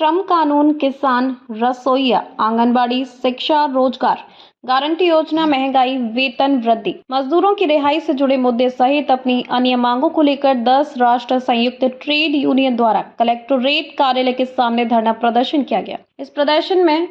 श्रम कानून, किसान, रसोइया, आंगनबाड़ी, शिक्षा, रोजगार गारंटी योजना, महंगाई, वेतन वृद्धि, मजदूरों की रिहाई से जुड़े मुद्दे सहित अपनी अन्य मांगों को लेकर 10 राष्ट्र संयुक्त ट्रेड यूनियन द्वारा कलेक्टोरेट कार्यालय के सामने धरना प्रदर्शन किया गया। इस प्रदर्शन में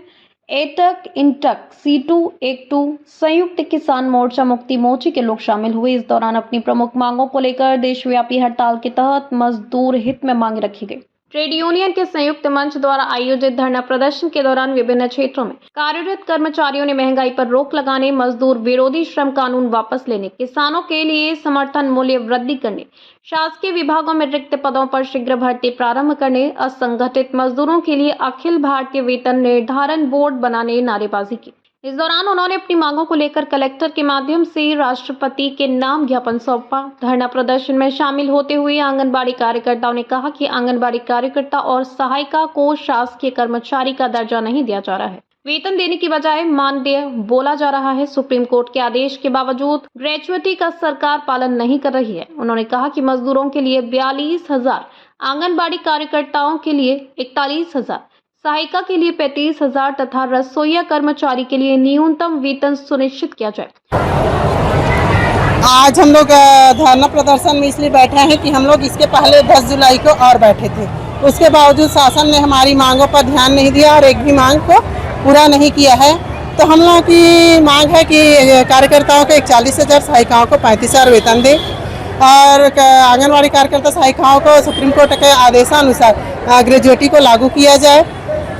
एटक, इंटक, C2, एक्टू, संयुक्त किसान मोर्चा, मुक्ति मोर्चे के लोग शामिल हुए। इस दौरान अपनी प्रमुख मांगों को लेकर देशव्यापी हड़ताल के तहत मजदूर हित में मांग रखी गई। ट्रेड यूनियन के संयुक्त मंच द्वारा आयोजित धरना प्रदर्शन के दौरान विभिन्न क्षेत्रों में कार्यरत कर्मचारियों ने महंगाई पर रोक लगाने, मजदूर विरोधी श्रम कानून वापस लेने, किसानों के लिए समर्थन मूल्य वृद्धि करने, शासकीय विभागों में रिक्त पदों पर शीघ्र भर्ती प्रारंभ करने, असंगठित मजदूरों के लिए अखिल भारतीय वेतन निर्धारण बोर्ड बनाने नारेबाजी की। इस दौरान उन्होंने अपनी मांगों को लेकर कलेक्टर के माध्यम से राष्ट्रपति के नाम ज्ञापन सौंपा। धरना प्रदर्शन में शामिल होते हुए आंगनबाड़ी कार्यकर्ताओं ने कहा कि आंगनबाड़ी कार्यकर्ता और सहायिका को शासकीय कर्मचारी का दर्जा नहीं दिया जा रहा है, वेतन देने की बजाय मानदेय बोला जा रहा है। सुप्रीम कोर्ट के आदेश के बावजूद ग्रेच्युटी का सरकार पालन नहीं कर रही है। उन्होंने कहा कि मजदूरों के लिए 42,000, आंगनबाड़ी कार्यकर्ताओं के लिए 41,000, सहायिका के लिए 35,000 तथा रसोइया कर्मचारी के लिए न्यूनतम वेतन सुनिश्चित किया जाए। आज हम लोग धरना प्रदर्शन में इसलिए बैठे हैं कि हम लोग इसके पहले 10 जुलाई को और बैठे थे। उसके बावजूद शासन ने हमारी मांगों पर ध्यान नहीं दिया और एक भी मांग को पूरा नहीं किया है। तो हम लोगों की मांग है कि कार्यकर्ताओं को 41,000, सहायिकाओं को 35,000 वेतन दे और आंगनबाड़ी कार्यकर्ता सहायिकाओं को सुप्रीम कोर्ट के आदेशानुसार ग्रेजुएटी को लागू किया जाए।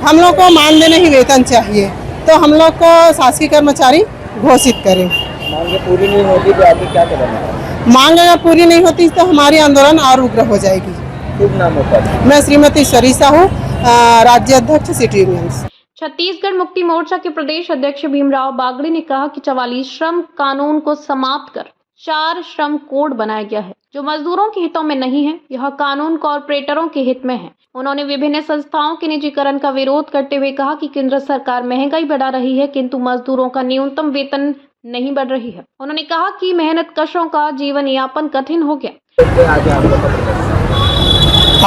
हम लोग को मानदेय नहीं वेतन चाहिए, तो हम लोग को शासकीय कर्मचारी घोषित करें। मांगे पूरी नहीं होगी तो आगे क्या करना? मांग अगर पूरी नहीं होती तो हमारी आंदोलन और उग्र हो जाएगी। शुभ नाम होता है? मैं श्रीमती ईश्वरी साहू, राज्य अध्यक्ष सिटी यूनियन। छत्तीसगढ़ मुक्ति मोर्चा के प्रदेश अध्यक्ष भीमराव बागड़े ने कहा कि 44 श्रम कानून को समाप्त कर 4 श्रम कोड बनाया गया है, जो मजदूरों के हितों में नहीं है। यह कानून कॉरपोरेटरों के हित में है। उन्होंने विभिन्न संस्थाओं के निजीकरण का विरोध करते हुए कहा कि केंद्र सरकार महंगाई बढ़ा रही है, किंतु मजदूरों का न्यूनतम वेतन नहीं बढ़ रही है। उन्होंने कहा कि मेहनत कशों का जीवन यापन कठिन हो गया।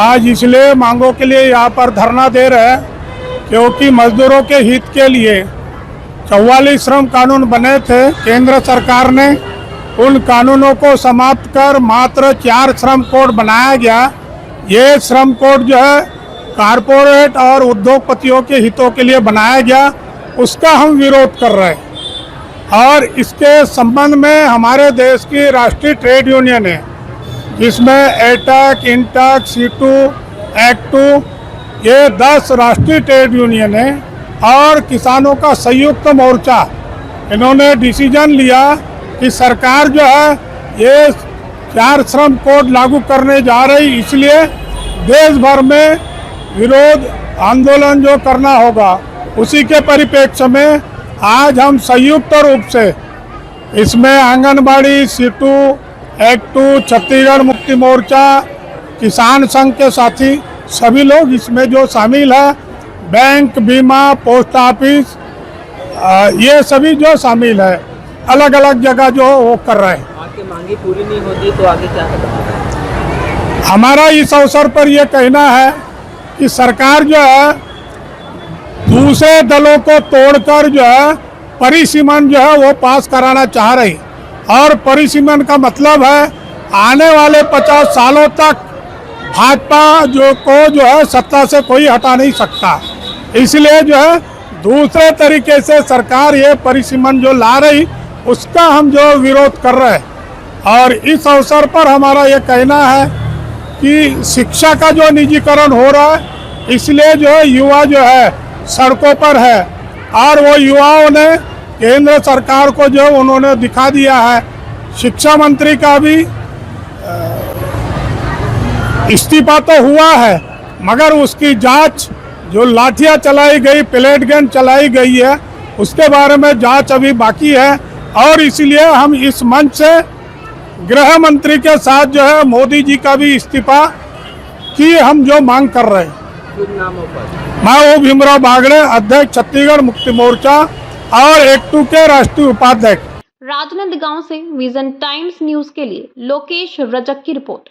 आज इसलिए मांगों के लिए यहाँ पर धरना दे रहे हैं क्योंकि मजदूरों के हित के लिए 44 श्रम कानून बने थे। केंद्र सरकार ने उन कानूनों को समाप्त कर मात्र 4 श्रम कोड बनाया गया। ये श्रम कोड जो है कारपोरेट और उद्योगपतियों के हितों के लिए बनाया गया, उसका हम विरोध कर रहे हैं। और इसके संबंध में हमारे देश की राष्ट्रीय ट्रेड यूनियन है, जिसमें एटक, इंटक, C2, एक्टू, ये 10 राष्ट्रीय ट्रेड यूनियन है और किसानों का संयुक्त मोर्चा। इन्होंने डिसीजन लिया कि सरकार जो है ये 4 श्रम कोड लागू करने जा रही, इसलिए देश भर में विरोध आंदोलन जो करना होगा, उसी के परिप्रेक्ष्य में आज हम संयुक्त रूप से इसमें आंगनबाड़ी, C2, एक्टू, छत्तीसगढ़ मुक्ति मोर्चा, किसान संघ के साथी सभी लोग इसमें जो शामिल है, बैंक, बीमा, पोस्ट ऑफिस, ये सभी जो शामिल है, अलग अलग जगह जो वो कर रहे हैं। आपकी मांगी पूरी नहीं होती तो आगे क्या करना? हमारा इस अवसर पर यह कहना है कि सरकार जो है दूसरे दलों को तोड़कर जो है परिसीमन जो है वो पास कराना चाह रही, और परिसीमन का मतलब है आने वाले 50 सालों तक भाजपा जो है सत्ता से कोई हटा नहीं सकता। इसलिए जो है दूसरे तरीके से सरकार ये परिसीमन जो ला रही, उसका हम जो विरोध कर रहे हैं। और इस अवसर पर हमारा ये कहना है कि शिक्षा का जो निजीकरण हो रहा है, इसलिए जो है युवा जो है सड़कों पर है, और वो युवाओं ने केंद्र सरकार को जो उन्होंने दिखा दिया है। शिक्षा मंत्री का भी इस्तीफा तो हुआ है, मगर उसकी जांच, जो लाठियां चलाई गई, प्लेट गन चलाई गई है, उसके बारे में जांच अभी बाकी है। और इसलिए हम इस मंच से गृह मंत्री के साथ जो है मोदी जी का भी इस्तीफा की हम जो मांग कर रहे हैं। मैं वो भीमराव बागड़े, अध्यक्ष छत्तीसगढ़ मुक्ति मोर्चा और एक्टू के राष्ट्रीय उपाध्यक्ष। राजनांदगांव से विजन टाइम्स न्यूज के लिए लोकेश रजक की रिपोर्ट।